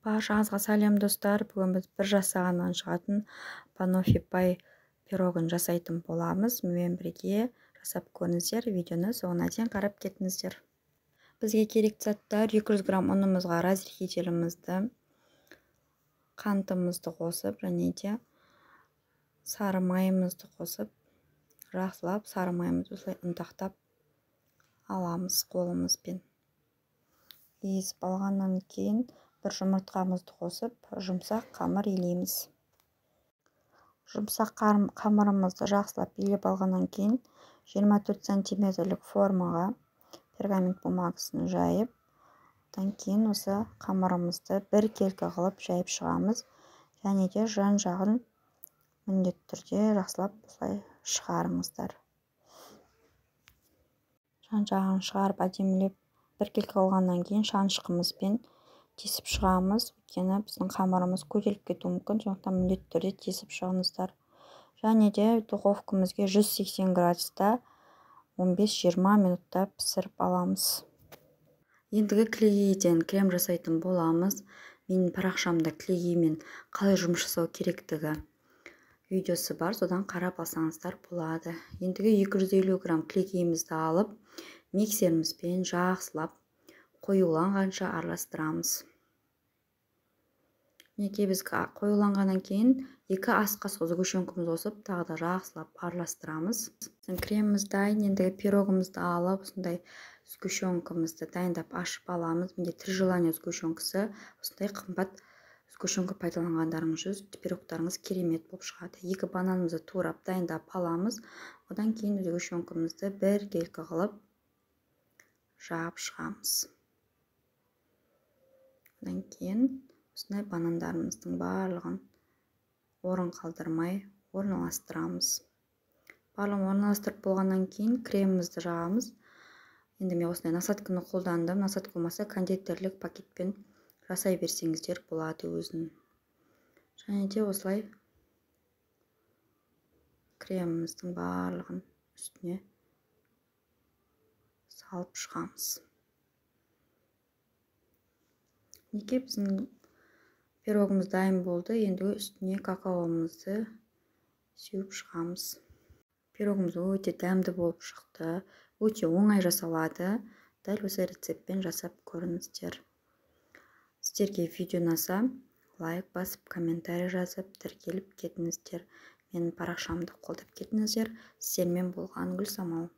Баршаңызға сәлем достар. Бүгін біз бір жасағаннан шығатын панофи пай пирогын жасайтын боламыз. Менімен бірге жасап көріңіздер. Видеоны соңына дейін қарап кетіңіздер. Бізге керекті заттар: 200 грамм ұнымызға разрыхителімізді, қантымызды қосып, және де сары майымызды қосып, жақсылап сары майымызды осылай ұнтақтап аламыз қолымызбен. Езіп алғаннан кейін бір жұмыртқамызды қосып, жұмсақ қамыр илейміз. Жұмсақ қамырымызды жақсылап илеп алғаннан кейін 24 сантиметрлік формаға пергамент бумагасын жайып, одан кейін осы қамырымызды бір келкі қылып жайып шығамыз. Және де жан жағын міндетті түрде жақсылап осылай шығарыңыздар. Жан жағын шығарып әдемілеп бір келкі қылғаннан кейін шанышқымызбен тесіп шығамыз. Өйткені біздің қамырымыз көтеріліп кетуі мүмкін, сондықтан міндетті түрде тесіп шығыңыздар. Және де духовкамызге 180 градуста 15-20 минутта пісіріп аламыз. Ендігі клейгейден крем жасайтын боламыз. Менің парақшамда клейгеймен қалай жұмыс жасау керектігі видеосы бар, содан қарап алсаңыздар болады. Ендігі 250 грамм клейгейімізді алып, миксерімізбен жақсылап қоюланғанша араластырамыз. Неге біз қоюланғаннан кейін 2 ас қасық сгущенкамызды қосып, тағы да жақсылап араластырамыз. Креміміз дайын. Ендігі пирогымызды алып, осындай сгущенкамызды дайындап ашып аламыз. Менде 3 желания сгущенкасы. Осындай қымбат сгущенка пайдаланғандарыңыз үшін пирогтарыңыз керемет болып шығады. 2 бананымызды турап дайындап аламыз. Одан кейін сгущенкамызды бір келкі қылып жап шығамыз. Одан кейін осындай банандарымыздың барлығын орын қалдырмай орналастырамыз. Барлығын орналастырып болғаннан кейін кремімізді жағамыз. Енді мен осындай насадканы қолдандым. Насадка болмаса кондитерлік пакетпен жасай берсеңіздер болады өзін. Және де осылай креміміздің барлығын үстіне салып шығамыз. Неге біздің пирогымыз дайын болды. Енді үстіне какаомызды сеуіп шығамыз. Пирогымыз өте дәмді болып шықты. Өте оңай жасалады. Дәл осы рецептпен жасап көріңіздер. Сіздерге видео ұнаса, лайк басып, комментарий жазып, тіркеліп кетіңіздер. Менің парақшамды қолдап кетіңіздер. Сіздермен болған Гүлсамал.